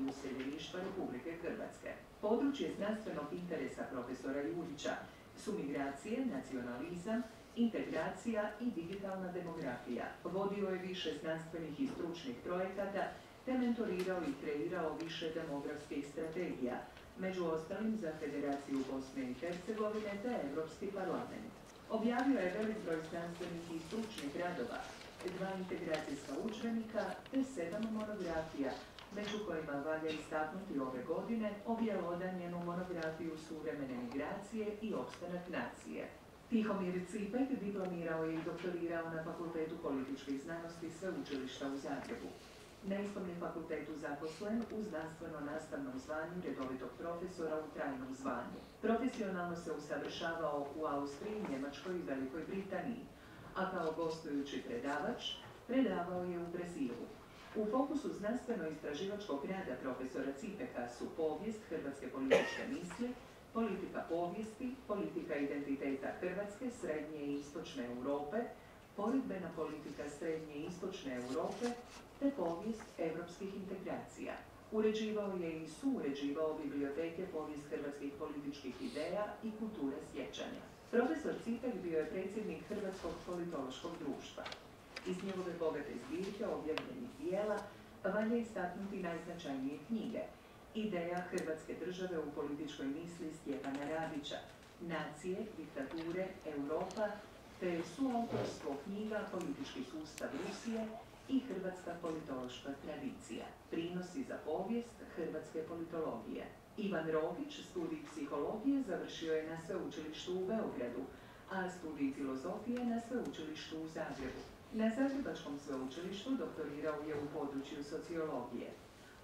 useljeništva Republike Hrvatske. Područje znanstvenog interesa profesora Jurića su migracije, nacionalizam, integracija i digitalna demografija. Vodio je više znanstvenih i stručnih projekata te mentorirao i kreirao više demografskih strategija, među ostalim za Federaciju Bosne i Hercegovine te Evropski parlament. Objavio je velik broj znanstvenih i stručnih radova, 2 integracijska udžbenika te 7 monografija, među kojima valja istaknuti ove godine objelodanjenu monografiju Suvremene migracije i opstanak nacije. Tihomir Cipek diplomirao je i doktorirao na Fakultetu političkih znanosti Sveučilišta u Zagrebu. Na istom je fakultetu zaposlen u znanstveno-nastavnom zvanju redovitog profesora u trajnom zvanju. Profesionalno se usavršavao u Austriji, Njemačkoj i Velikoj Britaniji, a kao gostujući predavač predavao je u Brazilu. U fokusu znanstveno-istraživačkog rada profesora Cipeka su povijest hrvatske političke misli, politika povijesti, politika identiteta Hrvatske, Srednje i Istočne Europe, poredbena politika Srednje i Istočne Europe, te povijest evropskih integracija. Uređivao je i suuređivao biblioteke povijest hrvatskih političkih ideja i kulture sjećanja. Profesor Cipek bio je predsjednik Hrvatskog politološkog društva. Iz njegove bogate zbirke objavljenih dijela valja istaknuti najznačajnije knjige: Ideja Hrvatske države u političkoj misli Stjepana Radića, Nacije, diktature, Europa, te suautorstvo knjiga Politički sustav Rusije i Hrvatska politološka tradicija, prinosi za povijest hrvatske politologije. Ivan Rogić studij psihologije završio je na Sveučilištu u Beogradu, a studij filozofije na Sveučilištu u Zagrebu. Na Zagrebačkom sveučilištu doktorirao je u području sociologije.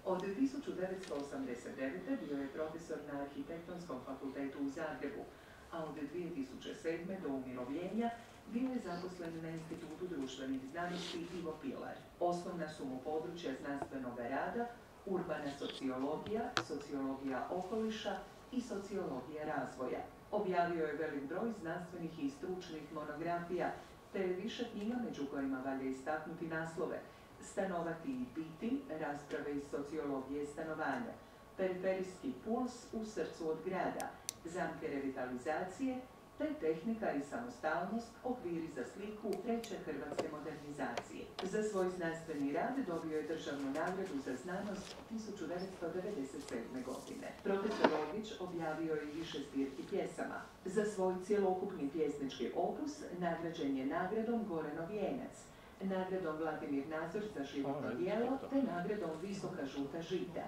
Od 1989. bio je profesor na Arhitektonskom fakultetu u Zagrebu, a od 2007. do umirovljenja bio je zaposlen na Institutu društvenih znanosti Ivo Pilar. Osnovna su mu područja znanstvenog rada urbana sociologija, sociologija okoliša i sociologija razvoja. Objavio je velik broj znanstvenih i stručnih monografija, te je više knjiga među kojima valja istaknuti naslove: Stanovati i biti, rasprave iz sociologije stanovanja, Periferijski puls u srcu od grada, Zamke revitalizacije, te Tehnika i samostalnost, okviri za sliku treće hrvatske modernizacije. Za svoj znanstveni rad dobio je državnu nagradu za znanost 1997. godine. Profesor Rogić objavio je više zbirki pjesama. Za svoj cjelokupni pjesnički opus nagrađen je nagradom Goranov vijenac, nagradom Vladimir Nazor za životno djelo te nagradom Visoka žuta žita.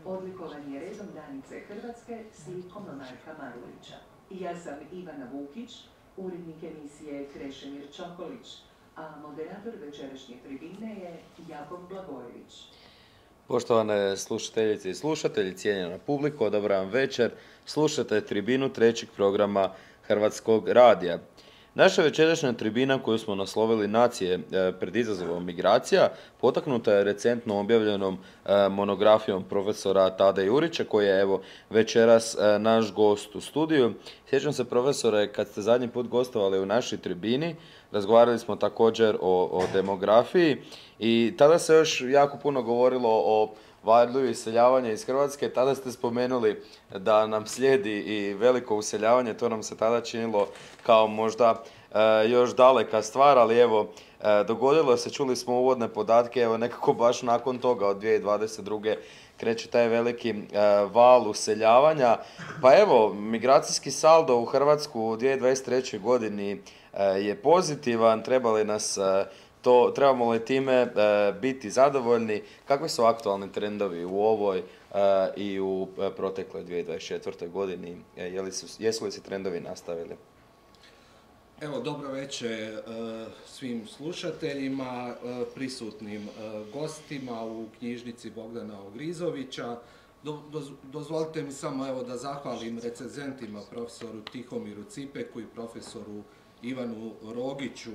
Odlikovan je redom Danice Hrvatske slikom Marka Marulića. Ja sam Ivana Vukić, urednik emisije Krešimir Čokolić, a moderator večerašnje tribine je Jakov Blagojević. Poštovane slušateljice i slušatelji, cijenjena publiko, dobar vam večer. Slušate tribinu trećeg programa Hrvatskog radija. Naša večerašnja tribina koju smo naslovili Nacije pred izazovom migracija potaknuta je recentno objavljenom monografijom profesora Tade Jurića koji je evo večeras naš gost u studiju. Sjećam se profesore kad ste zadnji put gostovali u našoj tribini, razgovarali smo također o demografiji i tada se još jako puno govorilo o valju iseljavanja iz Hrvatske. Tada ste spomenuli da nam slijedi i veliko useljavanje, to nam se tada činilo kao možda još daleka stvar, ali evo, dogodilo se, čuli smo uvodne podatke, evo nekako baš nakon toga od 2022. kreće taj veliki val useljavanja. Pa evo, migracijski saldo u Hrvatsku u 2023. godini je pozitivan, trebamo li time biti zadovoljni? Kakvi su aktualni trendovi u ovoj i u protekloj 2024. godini? Jesu li se trendovi nastavili? Evo, dobro večer svim slušateljima, prisutnim gostima u knjižnici Bogdana Ogrizovića. Dozvolite mi samo evo da zahvalim recenzentima profesoru Tihomiru Cipeku i profesoru Ivanu Rogiću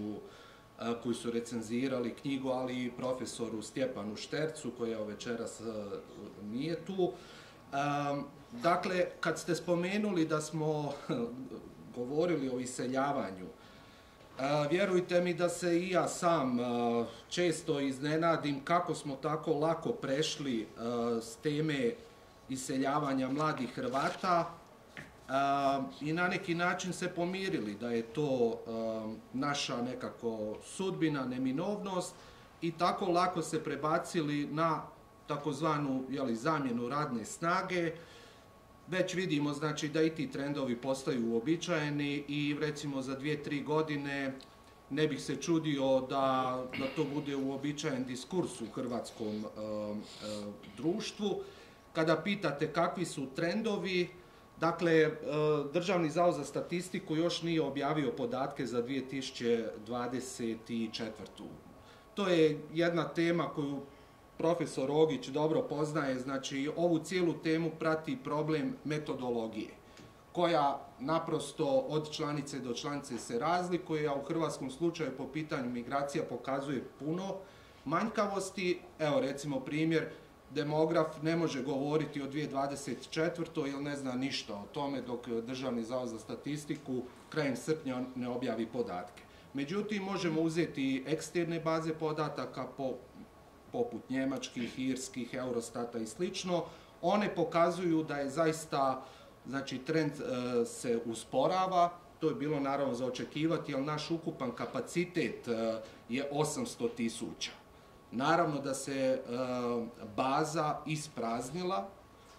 koji su recenzirali knjigu, ali i profesoru Stjepanu Štercu koji evo večeras nije tu. Dakle, kad ste spomenuli da smo govorili o iseljavanju, Vjerujte mi da se i ja sam često iznenadim kako smo tako lako prešli s teme iseljavanja mladih Hrvata i na neki način se pomirili da je to naša nekako sudbina, neminovnost i tako lako se prebacili na takozvanu zamjenu radne snage. Već vidimo znači, da i ti trendovi postaju uobičajeni i recimo za 2-3 godine ne bih se čudio da to bude uobičajen diskurs u hrvatskom društvu. Kada pitate kakvi su trendovi, dakle, Državni zavod za statistiku još nije objavio podatke za 2024. To je jedna tema koju profesor Ogić dobro poznaje, znači ovu cijelu temu prati problem metodologije, koja naprosto od članice do članice se razlikuje, a u hrvatskom slučaju po pitanju migracija pokazuje puno manjkavosti. Evo recimo primjer, demograf ne može govoriti o 2024. jer ne zna ništa o tome dok Državni zavod za statistiku krajem srpnja ne objavi podatke. Međutim, možemo uzeti eksterne baze podataka poput njemačkih, irskih, Eurostata i slično. One pokazuju da je zaista, znači trend se usporava. To je bilo naravno za očekivati, jer naš ukupan kapacitet je 800.000. Naravno da se baza ispraznila,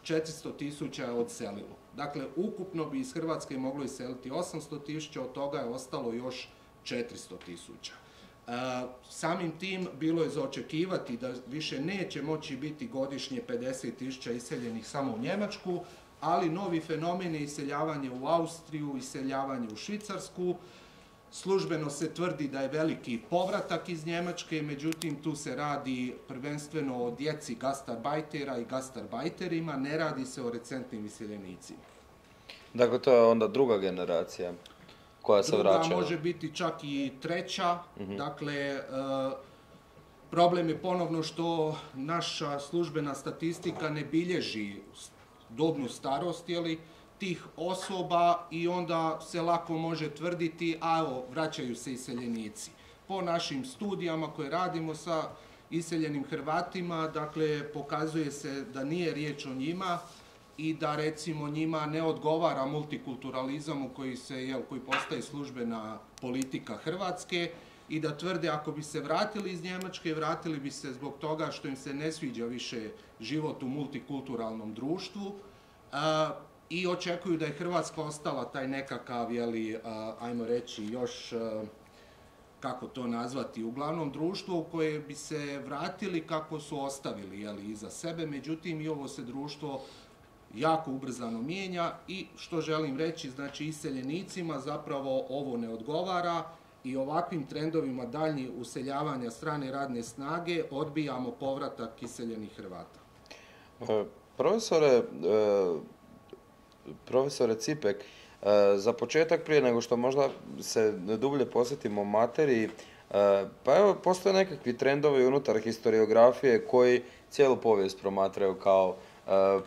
400.000 je odselilo. Dakle, ukupno bi iz Hrvatske moglo iseliti 800.000, od toga je ostalo još 400.000. Samim tim bilo je za očekivati da više neće moći biti godišnje 50.000 iseljenih samo u Njemačku, ali novi fenomeni iseljavanje u Austriju, iseljavanje u Švicarsku. Službeno se tvrdi da je veliki povratak iz Njemačke, međutim tu se radi prvenstveno o djeci gastarbajtera i gastarbajterima, ne radi se o recentnim iseljenicima. Dakle, to je onda druga generacija koja se vraća. Druga može biti čak i treća. Dakle, problem je ponovno što naša službena statistika ne bilježi dobnu starost tih osoba i onda se lako može tvrditi, a evo, vraćaju se iseljenici. Po našim studijama koje radimo sa iseljenim Hrvatima, dakle, pokazuje se da nije riječ o njima i da recimo njima ne odgovara multikulturalizam koji postaje službena politika Hrvatske i da tvrde ako bi se vratili iz Njemačke, vratili bi se zbog toga što im se ne sviđa više život u multikulturalnom društvu i očekuju da je Hrvatska ostala taj nekakav, ajmo reći, još, kako to nazvati, uglavnom društvo u koje bi se vratili kako su ostavili iza sebe, međutim i ovo se društvo jako ubrzano mijenja i što želim reći, znači iseljenicima zapravo ovo ne odgovara i ovakvim trendovima daljnjih useljavanja strane radne snage odbijamo povratak iseljenih Hrvata. Profesore Cipek, za početak prije nego što možda se dublje posjetimo materiji, pa evo postoje nekakvi trendovi unutar historiografije koji cijelu povijest promatraju kao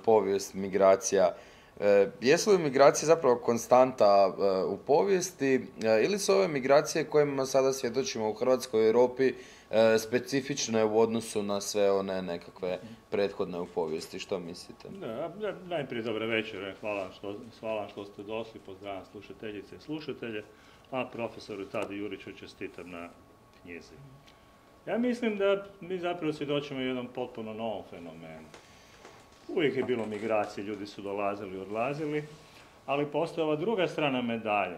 povijest migracija. Jesu li migracije zapravo konstanta u povijesti ili su ove migracije kojima sada svjedočimo u Hrvatskoj i Europi specifične u odnosu na sve one nekakve prethodne u povijesti? Što mislite? Najprije dobre večere, hvala što ste došli, pozdravljam slušateljice i slušatelje, a profesoru Tadi Juriću čestitam na knjizi. Ja mislim da mi zapravo svjedočimo jednom potpuno novom fenomenu. Uvijek je bilo migracije, ljudi su dolazili i odlazili, ali postoji ova druga strana medalje,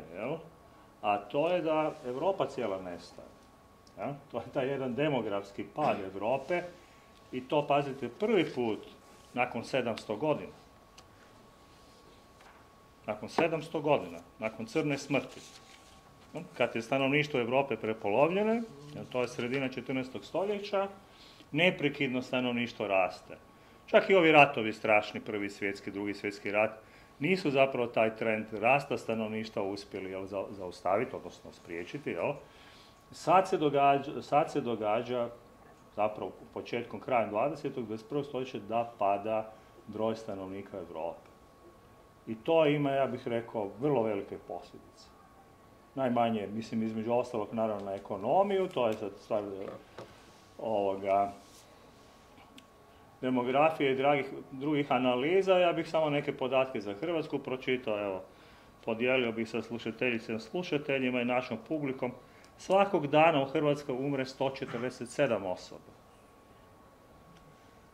a to je da Europa cijela nestaje. To je taj jedan demografski pad Europe i to, pazite, prvi put nakon 700 godina. Nakon 700 godina, nakon crne smrti. Kad je stanovništvo Europe prepolovljeno, to je sredina 14. stoljeća, neprekidno stanovništvo raste. Čak i ovi ratovi strašni, Prvi svjetski, Drugi svjetski rat, nisu zapravo taj trend rasta stanovništva uspjeli zaustaviti, odnosno spriječiti. Sad se događa zapravo početkom, krajem 20. 21. stoljeća da pada broj stanovnika Europe. I to ima, ja bih rekao, vrlo velike posljedice. najmanje, mislim, između ostalog, naravno, na ekonomiju, to je sad stvar demografije i drugih analiza. Ja bih samo neke podatke za Hrvatsku pročitao, evo, podijelio bih sa slušateljima i našom publikom. Svakog dana u Hrvatskoj umre 147 osoba.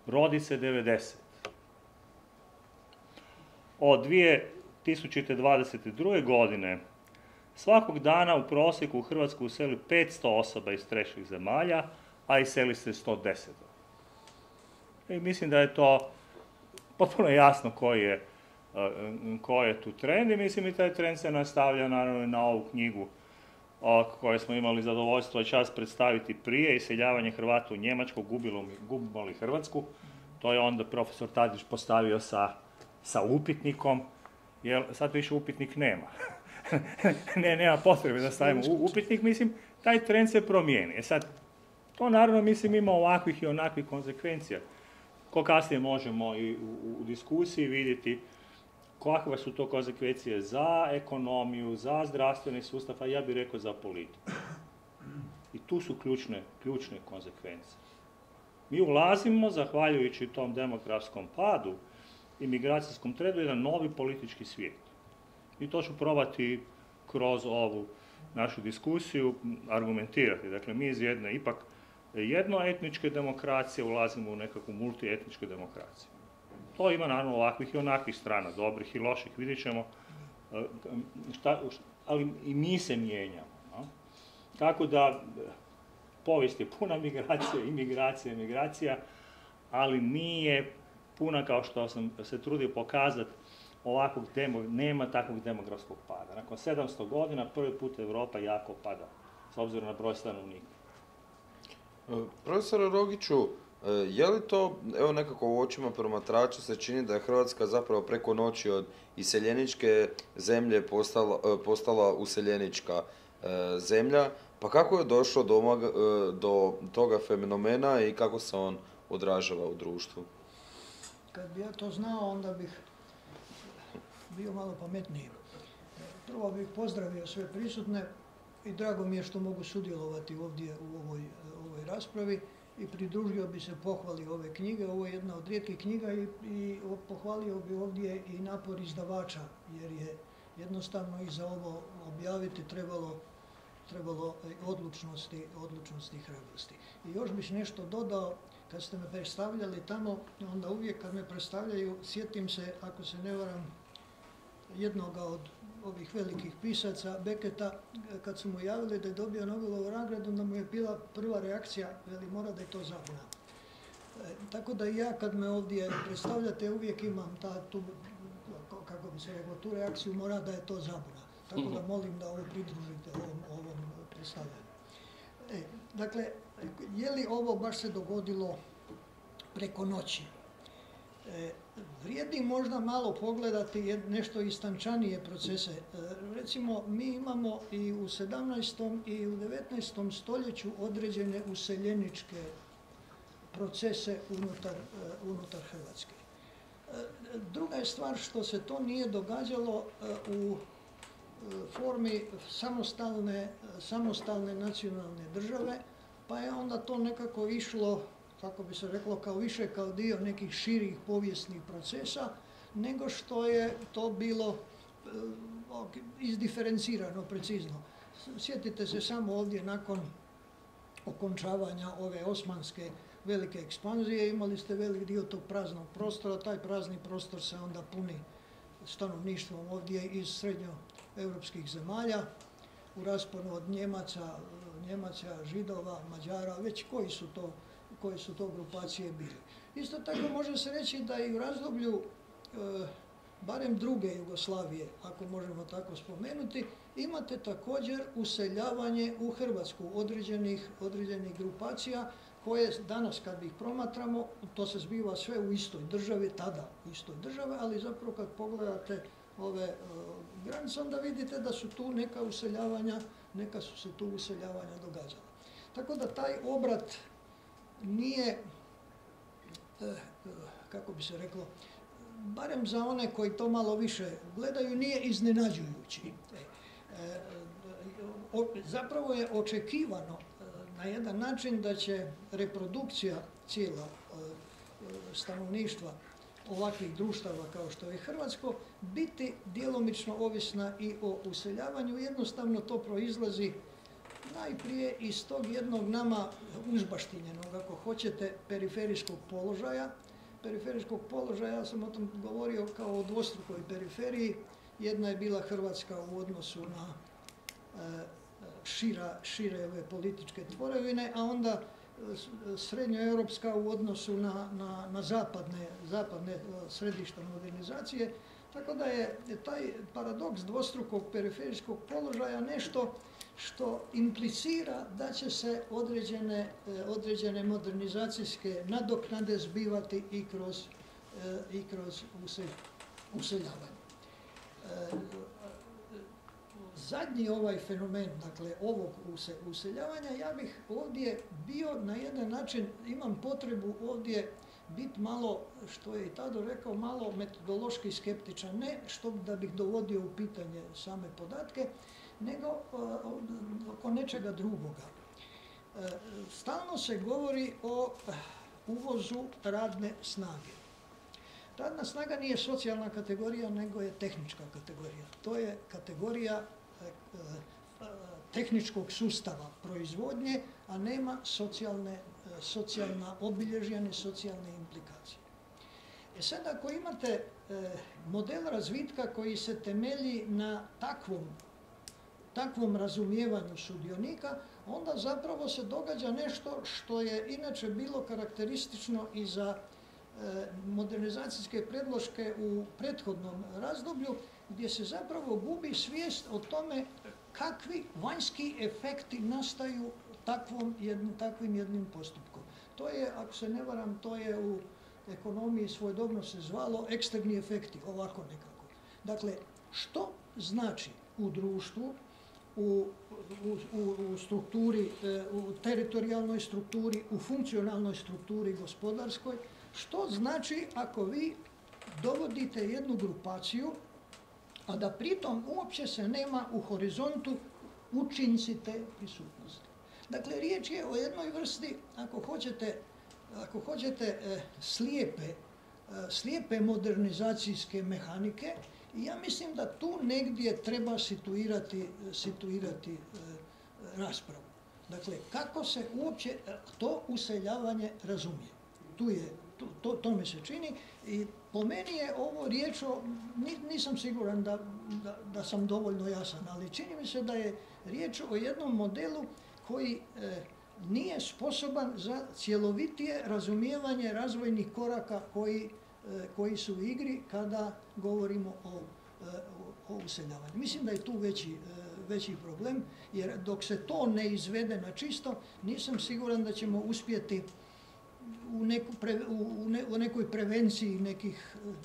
Rodi se 90. Od 2022. godine svakog dana u prosjeku u Hrvatsku useli 500 osoba iz trećih zemalja, a iseli se 110. I mislim da je to potpuno jasno koji je tu trend i mislim i taj trend se nastavlja naravno na ovu knjigu koju smo imali zadovoljstvo i čast predstaviti prije, Iseljavanje Hrvata u Njemačku, gubimo li Hrvatsku. To je onda profesor Tadić postavio sa upitnikom, jer sad više upitnik nema. Nema potrebe da stavimo upitnik, mislim, taj trend se promijeni. Sad, to naravno, mislim, ima ovakvih i onakvih konsekvencija. Ko kasnije možemo i u diskusiji vidjeti kakve su to konsekvencije za ekonomiju, za zdravstveni sustav, a ja bih rekao za politiku. I tu su ključne konsekvencije. Mi ulazimo, zahvaljujući tom demografskom padu i migracijskom trendu, jedan novi politički svijet. I to ću probati kroz ovu našu diskusiju argumentirati. Dakle, mi iz jedne ipak jednoetničke demokracije ulazimo u nekakvu multietničku demokraciju. To ima naravno ovakvih i onakvih strana, dobrih i loših, vidjet ćemo, ali i mi se mijenjamo. No? Tako da, povijest je puna migracija, ali nije puna kao što sam se trudio pokazati, nema takvog demografskog pada. Nakon 700 godina prvi put Europa jako pada, s obzirom na broj stanovnika. Profesore Rogiću, je li to, evo nekako u očima promatrača se čini da je Hrvatska zapravo preko noći od iseljeničke zemlje postala useljenička zemlja, pa kako je došlo do toga fenomena i kako se on odražava u društvu? Kad bi ja to znao, onda bih bio malo pametniji. Prvo bih pozdravio sve prisutne i drago mi je što mogu sudjelovati ovdje u ovoj raspravi i pridružio bi se pohvali ove knjige. Ovo je jedna od rijetkih knjiga i pohvalio bi ovdje i napor izdavača, jer je jednostavno i za ovo objaviti trebalo odlučnosti i hrabrosti. I još bih nešto dodao, kad ste me predstavljali tamo, onda uvijek kad me predstavljaju, sjetim se, ako se ne varam, jednoga od ovih velikih pisaca, Becketa, kad su mu javili da je dobio Nobelovu nagradu, onda mu je bila prva reakcija, veli, mora da je to zabuna. Tako da i ja kad me ovdje predstavljate, uvijek imam kako bi se reklo, tu reakciju, mora da je to zabuna. Tako da molim da ovo pridružite ovom predstavljanju. Dakle, je li ovo baš se dogodilo preko noći? Vrijedi možda malo pogledati nešto istančanije procese. Recimo, mi imamo i u 17. i u 19. stoljeću određene useljeničke procese unutar Hrvatske. Druga je stvar što se to nije događalo u formi samostalne nacionalne države, pa je onda to nekako išlo, kako bi se reklo, više kao dio nekih širih povijesnih procesa, nego što je to bilo izdiferencirano precizno. Sjetite se samo ovdje nakon okončavanja ove osmanske velike ekspanzije, imali ste velik dio tog praznog prostora, taj prazni prostor se onda puni stanovništvom ovdje iz srednjoevropskih zemalja, u rasponu od Njemaca, Židova, Mađara, već koje su to grupacije bili. Isto tako može se reći da i u razdoblju, barem druge Jugoslavije, ako možemo tako spomenuti, imate također useljavanje u Hrvatsku određenih grupacija koje danas kad ih promatramo, to se zbiva sve u istoj državi, tada u istoj državi, ali zapravo kad pogledate ove granice, onda vidite da su tu neka su se tu useljavanja događala. Tako da taj obrat nije, kako bi se reklo, barem za one koji to malo više gledaju, nije iznenađujući. zapravo je očekivano na jedan način da će reprodukcija cijela stanovništva ovakvih društava kao što je Hrvatsko biti djelomično ovisna i o useljavanju. Jednostavno to proizlazi najprije iz tog jednog nama uzbaštinjenog, ako hoćete, periferijskog položaja. Ja sam o tom govorio kao o dvostrukoj periferiji. Jedna je bila Hrvatska u odnosu na šire ove političke tvorevine, a onda srednjoeuropska u odnosu na zapadne središta modernizacije. Tako da je taj paradoks dvostrukog periferijskog položaja nešto što implicira da će se određene modernizacijske nadoknade zbivati i kroz useljavanje. Zadnji ovaj fenomen, dakle ovog useljavanja, ja bih ovdje bio na jedan način, imam potrebu ovdje biti malo, što je i Tado rekao, malo metodološki skeptičan, ne što da bih dovodio u pitanje same podatke, nego oko nečega drugoga. Stalno se govori o uvozu radne snage. Radna snaga nije socijalna kategorija, nego je tehnička kategorija. To je kategorija tehničkog sustava proizvodnje, a nema socijalna obilježja, ni socijalne implikacije. Sad ako imate model razvitka koji se temelji na takvom razumijevanju sudionika, onda zapravo se događa nešto što je inače bilo karakteristično i za modernizacijske predloške u prethodnom razdoblju, gdje se zapravo gubi svijest o tome kakvi vanjski efekti nastaju takvim jednim postupkom. To je, ako se ne varam, to je u ekonomiji svojedobno se zvalo eksterni efekti, ovako nekako. Dakle, što znači u društvu, u strukturi, u teritorijalnoj strukturi, u funkcionalnoj strukturi gospodarskoj, što znači ako vi dovodite jednu grupaciju, a da pritom uopće se nema u horizontu učinci te prisutnosti. Dakle, riječ je o jednoj vrsti, ako hoćete, slijepe modernizacijske mehanike, i ja mislim da tu negdje treba situirati raspravu. Dakle, kako se uopće to useljavanje razumije. To mi se čini i po meni je ovo riječ o, nisam siguran da sam dovoljno jasan, ali čini mi se da je riječ o jednom modelu koji nije sposoban za cjelovitije razumijevanje razvojnih koraka koji su u igri kada govorimo o useljavanju. Mislim da je tu veći problem, jer dok se to ne izvede na čisto, nisam siguran da ćemo uspjeti u nekoj prevenciji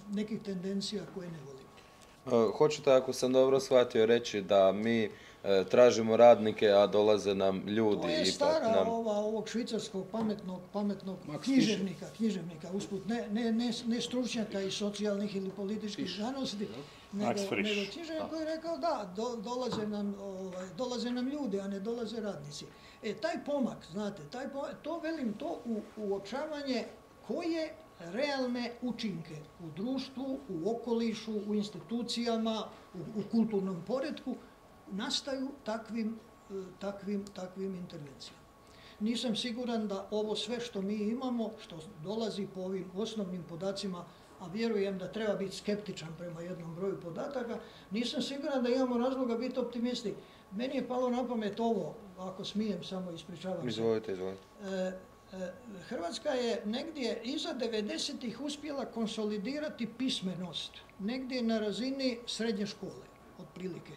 nekih tendencija koje ne volimo. Hoćete, ako sam dobro shvatio, reći da mi tražimo radnike, a dolaze nam ljudi. To je stara ovog švicarskog pametnog književnika, usput, ne stručnjaka iz socijalnih ili političkih znanosti, nego književnika koji je rekao da, dolaze nam ljudi, a ne dolaze radnici. Taj pomak, znate, to uočavanje koje realne učinke u društvu, u okolišu, u institucijama, u kulturnom poretku nastaju takvim intervencijama. Nisam siguran da ovo sve što mi imamo, što dolazi po ovim osnovnim podacima, a vjerujem da treba biti skeptičan prema jednom broju podataka, nisam siguran da imamo razloga biti optimisti. Meni je palo na pamet ovo, ako smijem, samo ispričavam se. Izvolite. Hrvatska je negdje iza 90-ih uspjela konsolidirati pismenost, negdje na razini srednje škole, otprilike.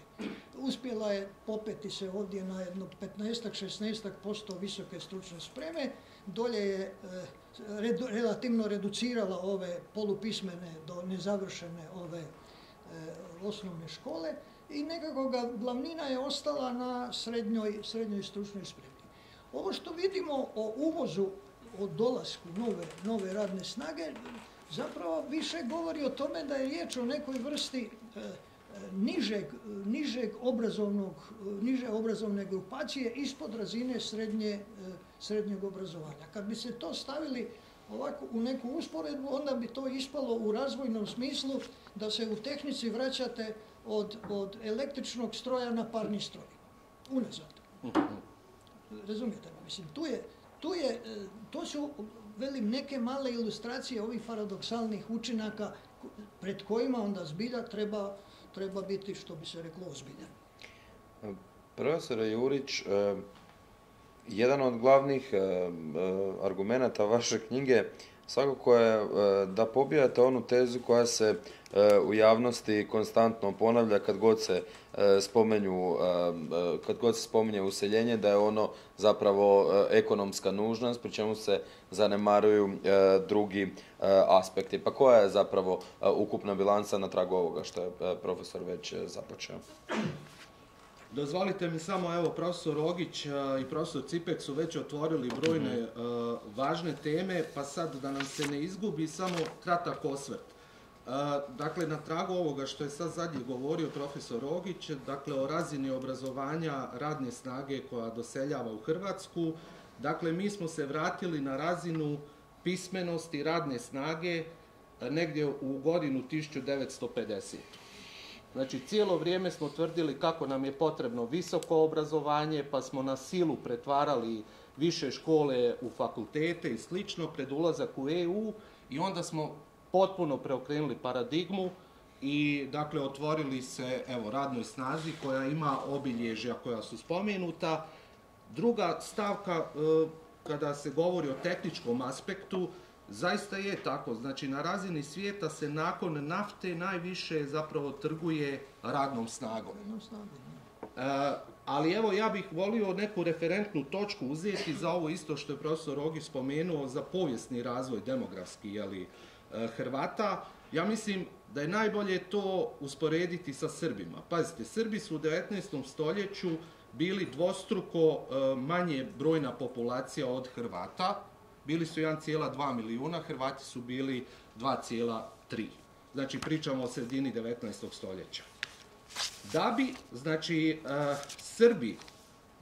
Uspjela je popeti se ovdje na jedno 15-16% visoke stručne spreme, dolje je relativno reducirala ove polupismene do nezavršene ove osnovne škole i nekako glavnina je ostala na srednjoj stručnoj spremi. Ovo što vidimo o uvozu, o dolasku nove radne snage, zapravo više govori o tome da je riječ o nekoj vrsti niže obrazovne grupacije ispod razine srednjeg obrazovanja. Kad bi se to stavili ovako u neku usporedbu, onda bi to ispalo u razvojnom smislu da se u tehnici vraćate od električnog stroja na parni stroj. Unazad. Razumijete? Mislim, to su, velim, neke male ilustracije ovih paradoksalnih učinaka pred kojima onda zbilja treba biti, što bi se reklo, ozbiljan. Profesore Jurić, jedan od glavnih argumenata vaše knjige svakako je da pobijate onu tezu koja se u javnosti konstantno ponavlja kad god se spominje useljenje, da je ono zapravo ekonomska nužnost, pri čemu se zanemaruju drugi aspekti. Pa koja je zapravo ukupna bilanca na tragu ovoga što je profesor već započeo? Dozvolite mi samo, evo, profesor Rogić i profesor Cipek su već otvorili brojne važne teme, pa sad da nam se ne izgubi, samo kratak osvrt. Dakle, na tragu ovoga što je sad zadnje govorio profesor Rogić, dakle, o razini obrazovanja radne snage koja doseljava u Hrvatsku, dakle, mi smo se vratili na razinu pismenosti radne snage negdje u godinu 1950. Znači, cijelo vrijeme smo tvrdili kako nam je potrebno visoko obrazovanje, pa smo na silu pretvarali više škole u fakultete i slično pred ulazak u EU i onda smo potpuno preokrenuli paradigmu i, dakle, otvorili se, evo, radnoj snazi koja ima obilježja koja su spomenuta. Druga stavka, kada se govori o tehničkom aspektu, zaista je tako. Znači, na razini svijeta se nakon nafte najviše zapravo trguje radnom snagom. Ali evo, ja bih volio neku referentnu točku uzeti za ovo isto što je profesor Rogić spomenuo, za povijesni razvoj demografski, Hrvata. Ja mislim da je najbolje to usporediti sa Srbima. Pazite, Srbi su u 19. stoljeću bili dvostruko manje brojna populacija od Hrvata. Bili su 1,2 milijuna, Hrvati su bili 2,3. Znači, pričamo o sredini 19. stoljeća. Da bi, znači, Srbi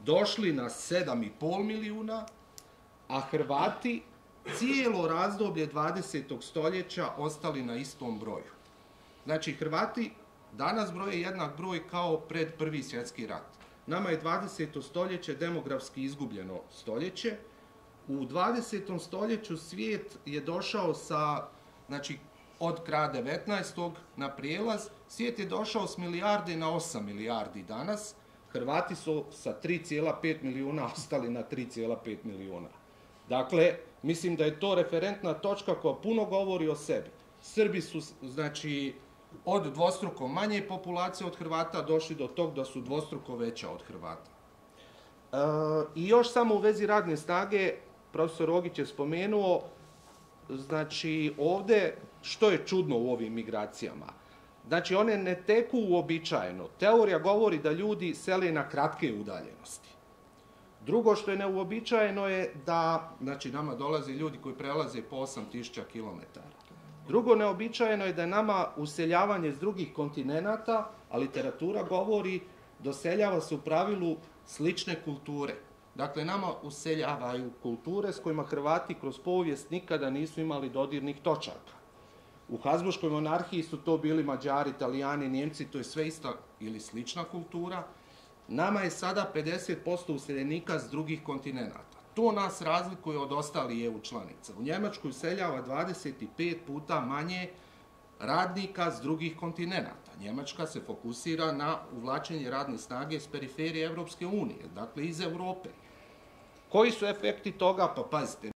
došli na 7,5 milijuna, a Hrvati cijelo razdoblje 20. stoljeća ostali na istom broju. Znači, Hrvati danas broje jednak broj kao pred Prvi svjetski rat. Nama je 20. stoljeće demografski izgubljeno stoljeće. U 20. stoljeću svijet je došao sa, znači, od kraja 19. na prijelaz, svijet je došao s milijarde na 8 milijardi danas. Hrvati su sa 3,5 milijuna ostali na 3,5 milijuna. Dakle, mislim da je to referentna točka koja puno govori o sebi. Srbi su, znači, od dvostruko manje populacije od Hrvata došli do tog da su dvostruko veća od Hrvata. I još samo u vezi radne snage, profesor Rogić je spomenuo, znači, ovdje što je čudno u ovim migracijama. Znači, one ne teku uobičajeno. Teorija govori da ljudi sele na kratke udaljenosti. Drugo što je neuobičajeno je da, znači, nama dolaze ljudi koji prelaze po 8000 km. Drugo neobičajeno je da je nama useljavanje s drugih kontinenata, a literatura govori, doseljava se u pravilu slične kulture. Dakle, nama useljavaju kulture s kojima Hrvati kroz povijest nikada nisu imali dodirnih točaka. U Habsburškoj monarhiji su to bili Mađari, Italijani, Njemci, to je sve ista ili slična kultura. Nama je sada 50% useljenika s drugih kontinenata. To nas razlikuje od ostalih EU članica. U Njemačkoj useljava 25 puta manje radnika s drugih kontinenata. Njemačka se fokusira na uvlačenje radne snage s periferije Evropske unije, dakle iz Europe. Koji su efekti toga? Pa pazite,